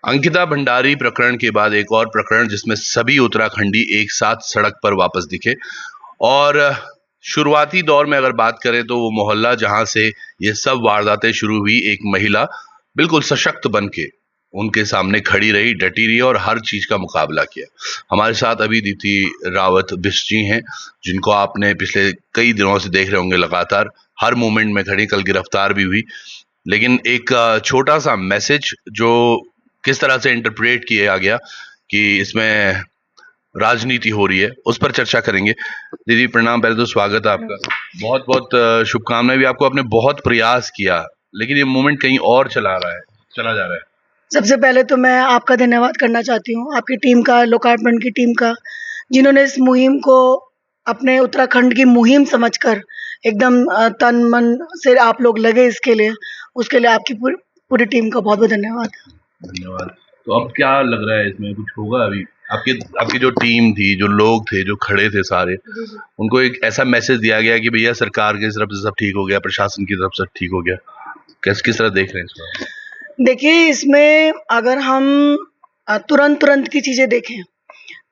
अंकिता भंडारी प्रकरण के बाद एक और प्रकरण जिसमें सभी उत्तराखंडी एक साथ सड़क पर वापस दिखे। और शुरुआती दौर में अगर बात करें तो वो मोहल्ला जहां से ये सब वारदातें शुरू हुई, एक महिला बिल्कुल सशक्त बन के उनके सामने खड़ी रही, डटी रही और हर चीज का मुकाबला किया। हमारे साथ अभी दीप्ति रावत बिष्ट जी हैं, जिनको आपने पिछले कई दिनों से देख रहे होंगे, लगातार हर मोमेंट में खड़ी, कल गिरफ्तार भी हुई। लेकिन एक छोटा सा मैसेज जो किस तरह से इंटरप्रेट किया गया कि इसमें राजनीति हो रही है, उस पर चर्चा करेंगे। दीदी प्रणाम, पहले तो स्वागत है आपका, बहुत बहुत शुभकामनाएं भी आपको। आपने बहुत प्रयास किया लेकिन ये मूवमेंट कहीं और चला जा रहा है। सबसे पहले तो मैं आपका धन्यवाद करना चाहती हूँ, आपकी टीम का, लोकार्पण की टीम का, जिन्होंने इस मुहिम को अपने उत्तराखंड की मुहिम समझकर एकदम तन मन से आप लोग लगे इसके लिए, उसके लिए आपकी पूरी टीम का बहुत बहुत धन्यवाद। धन्यवाद। तो अब क्या लग रहा है, इसमें कुछ होगा अभी? आपकी जो टीम थी, जो लोग थे, जो खड़े थे सारे, उनको एक ऐसा मैसेज दिया गया कि भैया सरकार की तरफ से सब ठीक हो गया, प्रशासन की तरफ से ठीक हो गया, किस तरह देख रहे हैं इसको? देखिए, इसमें अगर हम तुरंत की चीजें देखें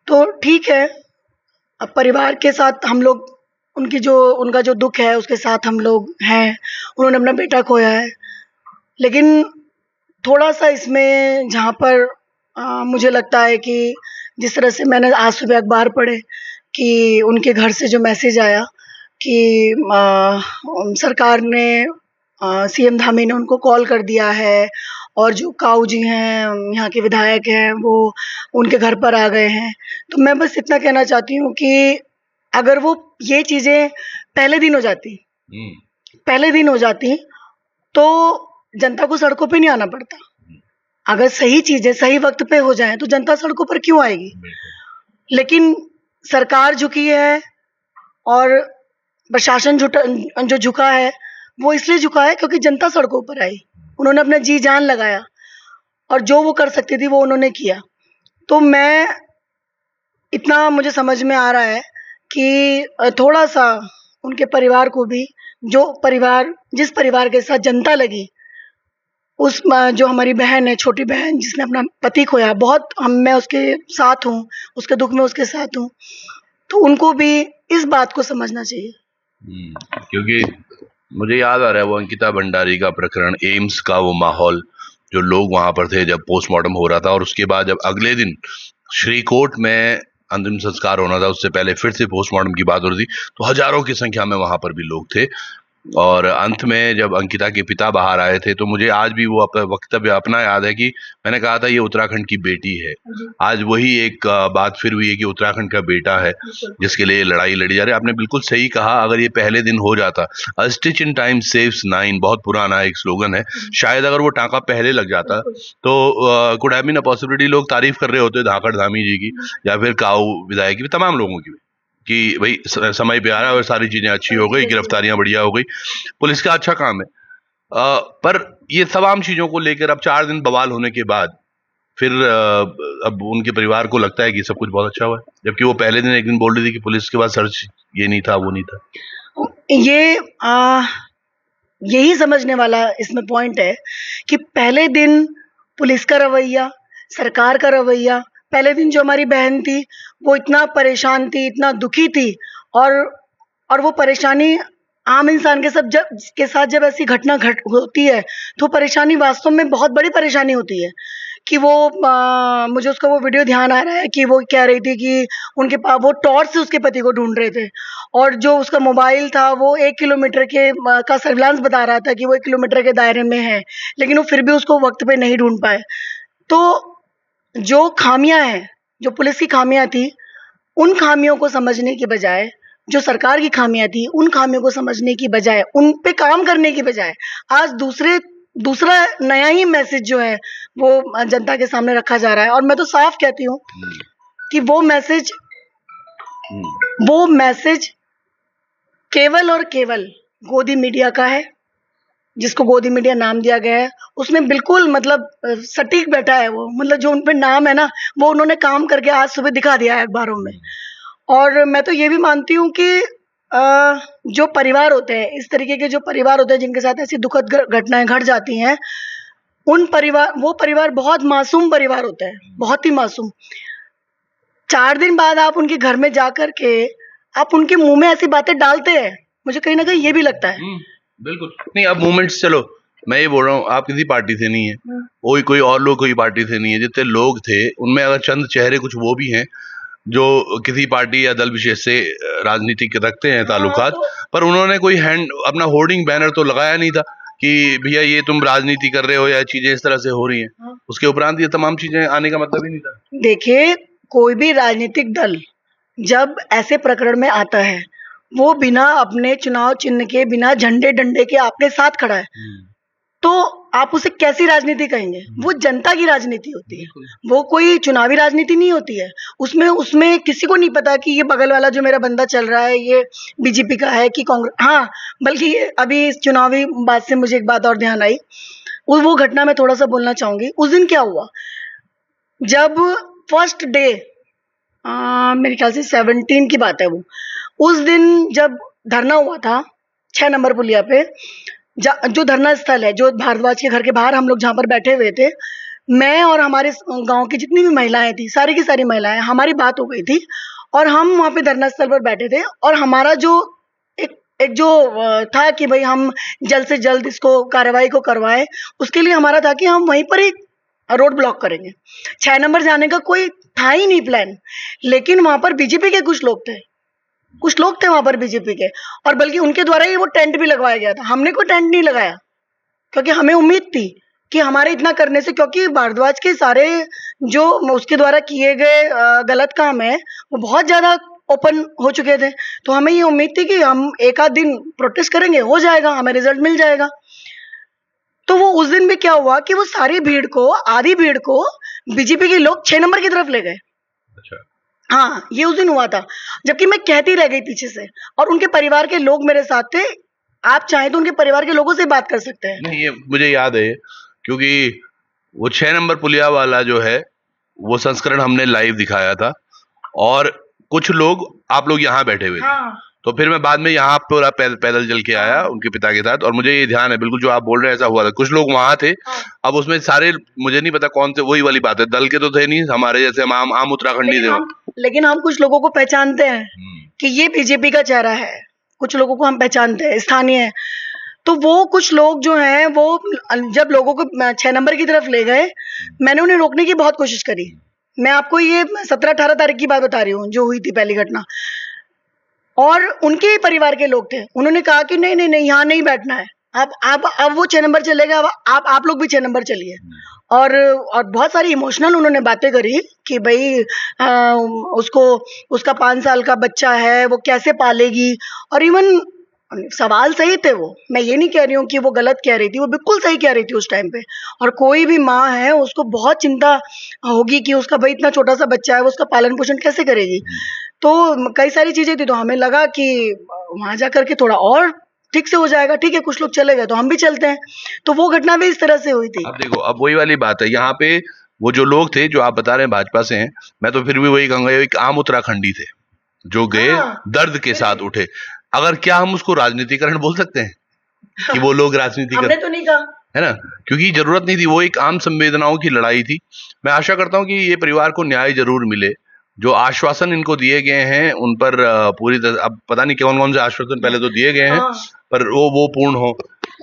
तो ठीक है, अब परिवार के साथ हम लोग उनका जो दुख है उसके साथ हम लोग हैं। उन्होंने अपना बेटा खोया है, लेकिन थोड़ा सा इसमें जहाँ पर मुझे लगता है कि जिस तरह से मैंने आज सुबह अखबार पढ़े कि उनके घर से जो मैसेज आया कि सरकार ने सीएम धामी ने उनको कॉल कर दिया है और जो काऊ जी हैं, यहाँ के विधायक हैं, वो उनके घर पर आ गए हैं। तो मैं बस इतना कहना चाहती हूँ कि अगर वो ये चीज़ें पहले दिन हो जाती तो जनता को सड़कों पे नहीं आना पड़ता। अगर सही चीजें सही वक्त पे हो जाएं तो जनता सड़कों पर क्यों आएगी? लेकिन सरकार झुकी है और प्रशासन जो झुका है, वो इसलिए झुका है क्योंकि जनता सड़कों पर आई। उन्होंने अपना जी जान लगाया और जो वो कर सकती थी वो उन्होंने किया। तो मैं इतना मुझे समझ में आ रहा है कि थोड़ा सा उनके परिवार को भी, जिस परिवार के साथ जनता लगी, जो हमारी बहन है, छोटी बहन जिसने अपना पति खोया, मैं उसके साथ हूँ, उसके दुख में उसके साथ हूँ, तो उनको भी इस बात को समझना चाहिए। क्योंकि मुझे याद आ रहा है वो अंकिता भंडारी का प्रकरण, एम्स का वो माहौल, जो लोग वहां पर थे जब पोस्टमार्टम हो रहा था, और उसके बाद जब अगले दिन श्रीकोट में अंतिम संस्कार होना था, उससे पहले फिर से पोस्टमार्टम की बात हो रही थी, तो हजारों की संख्या में वहां पर भी लोग थे। और अंत में जब अंकिता के पिता बाहर आए थे तो मुझे आज भी वो वक्तव्य अपना याद है कि मैंने कहा था ये उत्तराखंड की बेटी है। आज वही एक बात फिर हुई है कि उत्तराखंड का बेटा है जिसके लिए लड़ाई लड़ी जा रही है। आपने बिल्कुल सही कहा, अगर ये पहले दिन हो जाता, अ stitch in time saves nine, बहुत पुराना एक स्लोगन है, शायद अगर वो टांका पहले लग जाता तो could have been a possibility. लोग तारीफ कर रहे होते धाकड़ धामी जी की या फिर काऊ विधायक की, तमाम लोगों की भी, कि भाई समय पे आ रहा है और सारी चीजें अच्छी हो गई, गिरफ्तारियां बढ़िया हो गई, पुलिस का अच्छा काम है। पर ये तमाम चीजों को लेकर अब 4 दिन बवाल होने के बाद फिर अब उनके परिवार को लगता है कि सब कुछ बहुत अच्छा हुआ है, जबकि वो पहले दिन एक दिन बोल रही थी कि पुलिस के पास सर्च ये नहीं था, वो नहीं था। यही समझने वाला इसमें पॉइंट है कि पहले दिन पुलिस का रवैया, सरकार का रवैया, पहले दिन जो हमारी बहन थी वो इतना परेशान थी, इतना दुखी थी, और वो परेशानी आम इंसान के साथ जब ऐसी घटना होती है तो परेशानी वास्तव में बहुत बड़ी परेशानी होती है। कि मुझे उसका वो वीडियो ध्यान आ रहा है कि वो कह रही थी कि उनके पास वो टॉर्च से उसके पति को ढूंढ रहे थे, और जो उसका मोबाइल था वो 1 किलोमीटर का सर्विलांस बता रहा था कि वो 1 किलोमीटर के दायरे में है, लेकिन वो फिर भी उसको वक्त पे नहीं ढूंढ पाए। तो जो खामियां हैं, जो पुलिस की खामियां थी, उन खामियों को समझने की बजाय, जो सरकार की खामियां थी उन खामियों को समझने की बजाय, उन पे काम करने की बजाय, आज दूसरा नया ही मैसेज जो है वो जनता के सामने रखा जा रहा है। और मैं तो साफ कहती हूँ कि वो मैसेज केवल और केवल गोदी मीडिया का है, जिसको गोदी मीडिया नाम दिया गया है। उसमें बिल्कुल मतलब सटीक बैठा है वो, मतलब जो उन पे नाम है ना, वो उन्होंने काम करके आज सुबह दिखा दिया है अखबारों में। और मैं तो ये भी मानती हूँ कि जो परिवार होते हैं, इस तरीके के जो परिवार होते हैं जिनके साथ ऐसी दुखद घटनाएं घट जाती हैं, वो परिवार बहुत मासूम परिवार होता है, बहुत ही मासूम। 4 दिन बाद आप उनके घर में जाकर के आप उनके मुंह में ऐसी बातें डालते हैं, मुझे कहीं ना कहीं ये भी लगता है। बिल्कुल नहीं। अब मूवमेंट्स, चलो मैं ये बोल रहा हूँ, आप किसी पार्टी से नहीं है, कोई और लोग कोई पार्टी से नहीं है, जितने लोग थे उनमें अगर चंद चेहरे कुछ वो भी हैं जो किसी पार्टी या दल विशेष से राजनीतिक रखते हैं ताल्लुकात, पर उन्होंने कोई हैंड अपना होर्डिंग बैनर तो लगाया नहीं था कि भैया ये तुम राजनीति कर रहे हो या चीजें इस तरह से हो रही हैं। उसके उपरांत ये तमाम चीजें आने का मतलब ही नहीं था। देखिए, कोई भी राजनीतिक दल जब ऐसे प्रकरण में आता है, वो बिना अपने चुनाव चिन्ह के, बिना झंडे डंडे के आपके साथ खड़ा है, तो आप उसे कैसी राजनीति कहेंगे? वो जनता की राजनीति होती है, वो कोई चुनावी राजनीति नहीं होती है। उसमें किसी को नहीं पता कि ये बगल वाला जो मेरा बंदा चल रहा है ये बीजेपी का है कि कांग्रेस। हाँ, बल्कि अभी इस चुनावी बात से मुझे एक बात और ध्यान आई, वो घटना मैं थोड़ा सा बोलना चाहूंगी। उस दिन क्या हुआ, जब फर्स्ट डे, मेरे ख्याल से 17 की बात है वो, उस दिन जब धरना हुआ था 6 नंबर पुलिया पे, जो धरना स्थल है, जो भारद्वाज के घर के बाहर हम लोग जहाँ पर बैठे हुए थे, मैं और हमारे गांव की जितनी भी महिलाएं थी, सारी की सारी महिलाएं, हमारी बात हो गई थी और हम वहाँ पे धरना स्थल पर बैठे थे। और हमारा जो एक जो था कि भाई हम जल्द से जल्द इसको कार्रवाई को करवाएं, उसके लिए हमारा था कि हम वहीं पर एक रोड ब्लॉक करेंगे। 6 नंबर जाने का कोई था ही नहीं प्लान, लेकिन वहां पर बीजेपी के कुछ लोग थे वहां पर बीजेपी के, और बल्कि उनके द्वारा ही वो टेंट भी लगवाया गया था। हमने कोई टेंट नहीं लगाया, क्योंकि हमें उम्मीद थी कि हमारे इतना करने से, क्योंकि भारद्वाज के सारे जो उसके द्वारा किए गए गलत काम है वो बहुत ज्यादा ओपन हो चुके थे, तो हमें ये उम्मीद थी कि हम एक आध दिन प्रोटेस्ट करेंगे, हो जाएगा, हमें रिजल्ट मिल जाएगा। तो वो उस दिन भी क्या हुआ कि वो सारी भीड़ को, आधी भीड़ को बीजेपी के लोग 6 नंबर की तरफ ले गए। अच्छा। हाँ, ये उस दिन हुआ था, जबकि मैं कहती रह गई पीछे से, और उनके परिवार के लोग मेरे साथ थे। आप चाहें तो उनके परिवार के लोगों से बात कर सकते हैं। नहीं, ये मुझे याद है, क्योंकि वो 6 नंबर पुलिया वाला जो है वो संस्करण हमने लाइव दिखाया था, और कुछ लोग, आप लोग यहाँ बैठे हुए थे। हाँ। तो फिर मैं बाद में यहाँ पूरा पैदल चल के आया उनके पिता के साथ, और मुझे ये ध्यान है बिल्कुल जो आप बोल रहे हैं, ऐसा हुआ था। कुछ लोग वहां थे। अब उसमें सारे, मुझे नहीं पता कौन से, वही वाली बात है, दल के तो थे नहीं, हमारे जैसे हम आम उत्तराखंडी थे। लेकिन हम कुछ लोगों को पहचानते हैं कि ये बीजेपी का चेहरा है, कुछ लोगों को हम पहचानते हैं, स्थानीय। तो वो कुछ लोग जो हैं, वो जब लोगों को 6 नंबर की तरफ ले गए, मैंने उन्हें रोकने की बहुत कोशिश करी। मैं आपको ये 17-18 तारीख की बात बता रही हूँ, जो हुई थी पहली घटना। और उनके ही परिवार के लोग थे, उन्होंने कहा कि नहीं नहीं नहीं, यहाँ नहीं बैठना है, अब वो 6 नंबर चलेगा, अब आप लोग भी 6 नंबर चलिए। और बहुत सारी इमोशनल उन्होंने बातें करी कि भाई उसका 5 साल का बच्चा है, वो कैसे पालेगी। और इवन सवाल सही थे वो, मैं ये नहीं कह रही हूँ कि वो गलत कह रही थी, वो बिल्कुल सही कह रही थी उस टाइम पे। और कोई भी माँ है, उसको बहुत चिंता होगी कि उसका भाई इतना छोटा सा बच्चा है, वो उसका पालन पोषण कैसे करेगी। तो कई सारी चीजें थी, तो हमें लगा कि वहां जाकर के थोड़ा और ठीक से हो जाएगा। ठीक है, कुछ लोग चले गए तो हम भी चलते हैं। तो वो घटना भी इस तरह से हुई थी। अब देखो, अब वही वाली बात है, यहाँ पे वो जो लोग थे, जो आप बता रहे हैं भाजपा से हैं, मैं तो फिर भी वही कहूंगा, एक आम उत्तराखंडी थे जो गए, दर्द के साथ उठे। अगर क्या हम उसको राजनीतिकरण बोल सकते हैं कि वो लोग राजनीति हमने तो नहीं कहा, है ना, क्योंकि जरूरत नहीं थी, वो एक आम संवेदनाओं की लड़ाई थी। मैं आशा करता हूँ कि ये परिवार को न्याय जरूर मिले। जो आश्वासन इनको दिए गए हैं उन पर पूरी तरह, अब पता नहीं कौन कौन से आश्वासन पहले तो दिए गए हैं, पर वो पूर्ण हो।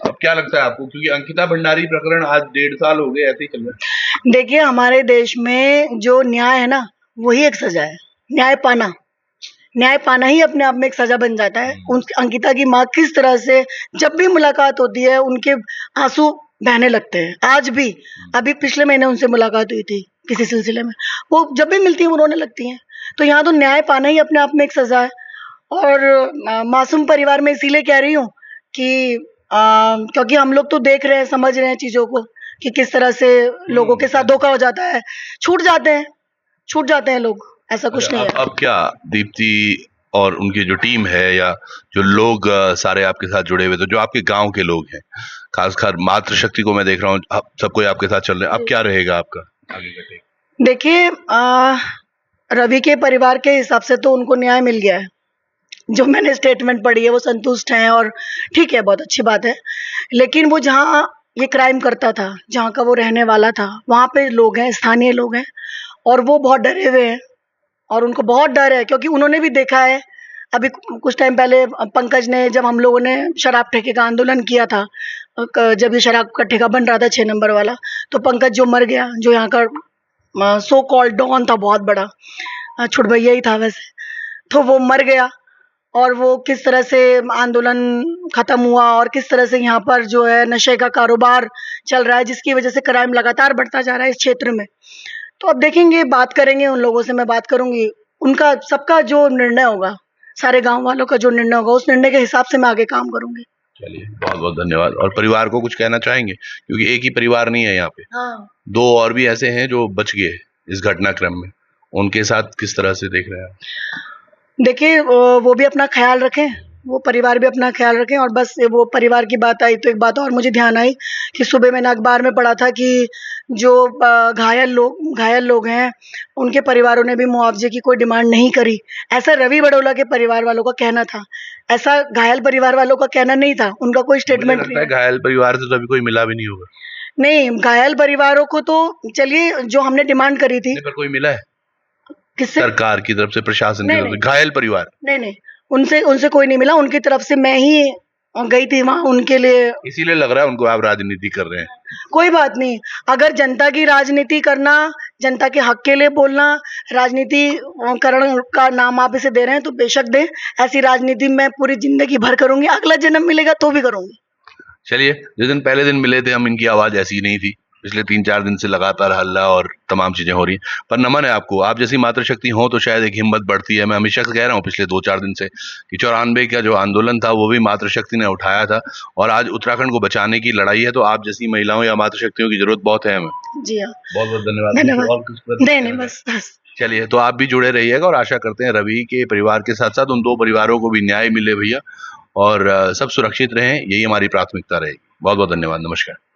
अब क्या लगता है आपको, क्योंकि अंकिता भंडारी प्रकरण आज 1.5 साल हो गए ऐसे ही चल रहा है। देखिए, हमारे देश में जो न्याय है ना, वही एक सजा है। न्याय पाना ही अपने आप में एक सजा बन जाता है। अंकिता की माँ किस तरह से जब भी मुलाकात होती है, उनके आंसू बहने लगते हैं। आज भी, अभी पिछले महीने उनसे मुलाकात हुई थी किसी सिलसिले में, वो जब भी मिलती है वो रोने लगती हैं। तो यहाँ तो न्याय पाना ही अपने आप में एक सजा है। और मासूम परिवार में इसीलिए कह रही हूँ कि क्योंकि हम लोग तो देख रहे हैं, समझ रहे हैं चीजों को कि किस तरह से लोगों के साथ धोखा हो जाता है, छूट जाते हैं लोग, ऐसा कुछ नहीं है। अब क्या दीप्ति और उनकी जो टीम है, या जो लोग सारे आपके साथ जुड़े हुए थे, जो आपके गांव के लोग हैं, खासकर मातृशक्ति को मैं देख रहा हूँ, सब कोई आपके साथ चल रहे हैं, अब क्या रहेगा आपका आगे का टेक? देखिए, रवि के परिवार के हिसाब से तो उनको न्याय मिल गया है। जो मैंने स्टेटमेंट पढ़ी है वो संतुष्ट हैं, और ठीक है, बहुत अच्छी बात है। लेकिन वो जहाँ ये क्राइम करता था, जहाँ का वो रहने वाला था, वहाँ पे लोग हैं, स्थानीय लोग हैं, और वो बहुत डरे हुए हैं और उनको बहुत डर है, क्योंकि उन्होंने भी देखा है। अभी कुछ टाइम पहले पंकज ने, जब हम लोगों ने शराब ठेके का आंदोलन किया था, जब ये शराब का ठेका बन रहा था 6 नंबर वाला, तो पंकज जो मर गया, जो यहाँ का सो कॉल्ड डॉन था, बहुत बड़ा छुड़भैया ही था वैसे, तो वो मर गया। और वो किस तरह से आंदोलन खत्म हुआ और किस तरह से यहाँ पर जो है नशे का कारोबार चल रहा है, जिसकी वजह से क्राइम लगातार बढ़ता जा रहा है इस क्षेत्र में। तो अब देखेंगे, बात करेंगे उन लोगों से, मैं बात करूंगी, उनका सबका जो निर्णय होगा, सारे गांव वालों का जो निर्णय होगा, उस निर्णय के हिसाब से मैं आगे काम करूंगी। चलिए, बहुत बहुत धन्यवाद। और परिवार को कुछ कहना चाहेंगे, क्योंकि एक ही परिवार नहीं है यहाँ पे, हाँ, 2 और भी ऐसे हैं जो बच गए इस घटनाक्रम में, उनके साथ किस तरह से देख रहे हैं आप? देखिए, वो भी अपना ख्याल रखें, वो परिवार भी अपना ख्याल रखें। और बस वो परिवार की बात आई तो एक बात और मुझे ध्यान आई कि सुबह मैंने अखबार में पढ़ा था कि जो घायल लोग हैं, उनके परिवारों ने भी मुआवजे की कोई डिमांड नहीं करी। ऐसा रवि बड़ौला के परिवार वालों का कहना था, ऐसा घायल परिवार वालों का कहना नहीं था, उनका कोई मुझे स्टेटमेंट लगता नहीं है है। घायल परिवार से तो अभी कोई मिला भी नहीं होगा। नहीं, घायल परिवारों को तो चलिए, जो हमने डिमांड करी थी, नहीं, पर कोई मिला है किससे? सरकार की तरफ से, प्रशासन की नहीं तरफ से? नहीं घायल परिवार नहीं, उनसे उनसे कोई नहीं मिला। उनकी तरफ से मैं ही गई थी वहां उनके लिए। इसीलिए लग रहा है उनको आप राजनीति कर रहे हैं। कोई बात नहीं, अगर जनता की राजनीति करना, जनता के हक के लिए बोलना, राजनीति करण का नाम आप इसे दे रहे हैं तो बेशक दें। ऐसी राजनीति मैं पूरी जिंदगी भर करूंगी, अगला जन्म मिलेगा तो भी करूंगी। चलिए, जिस दिन पहले दिन मिले थे हम, इनकी आवाज ऐसी नहीं थी। पिछले 3-4 दिन से लगातार हल्ला और तमाम चीजें हो रही हैं, पर नमन है आपको। आप जैसी मातृशक्ति हो तो शायद एक हिम्मत बढ़ती है। मैं हमेशा से कह रहा हूँ पिछले 2-4 दिन से कि 94 का जो आंदोलन था वो भी मातृशक्ति ने उठाया था, और आज उत्तराखंड को बचाने की लड़ाई है, तो आप जैसी महिलाओं या मातृशक्तियों की जरूरत बहुत है हमें। जी हाँ, बहुत बहुत धन्यवाद। धन्यवाद। और कुछ प्रतिक्रिया नहीं, है? बस। चलिए, तो आप भी जुड़े रहिएगा, और आशा करते हैं रवि के परिवार के साथ साथ उन 2 परिवारों को भी न्याय मिले भैया, और सब सुरक्षित रहें, यही हमारी प्राथमिकता रहेगी। बहुत बहुत धन्यवाद। नमस्कार।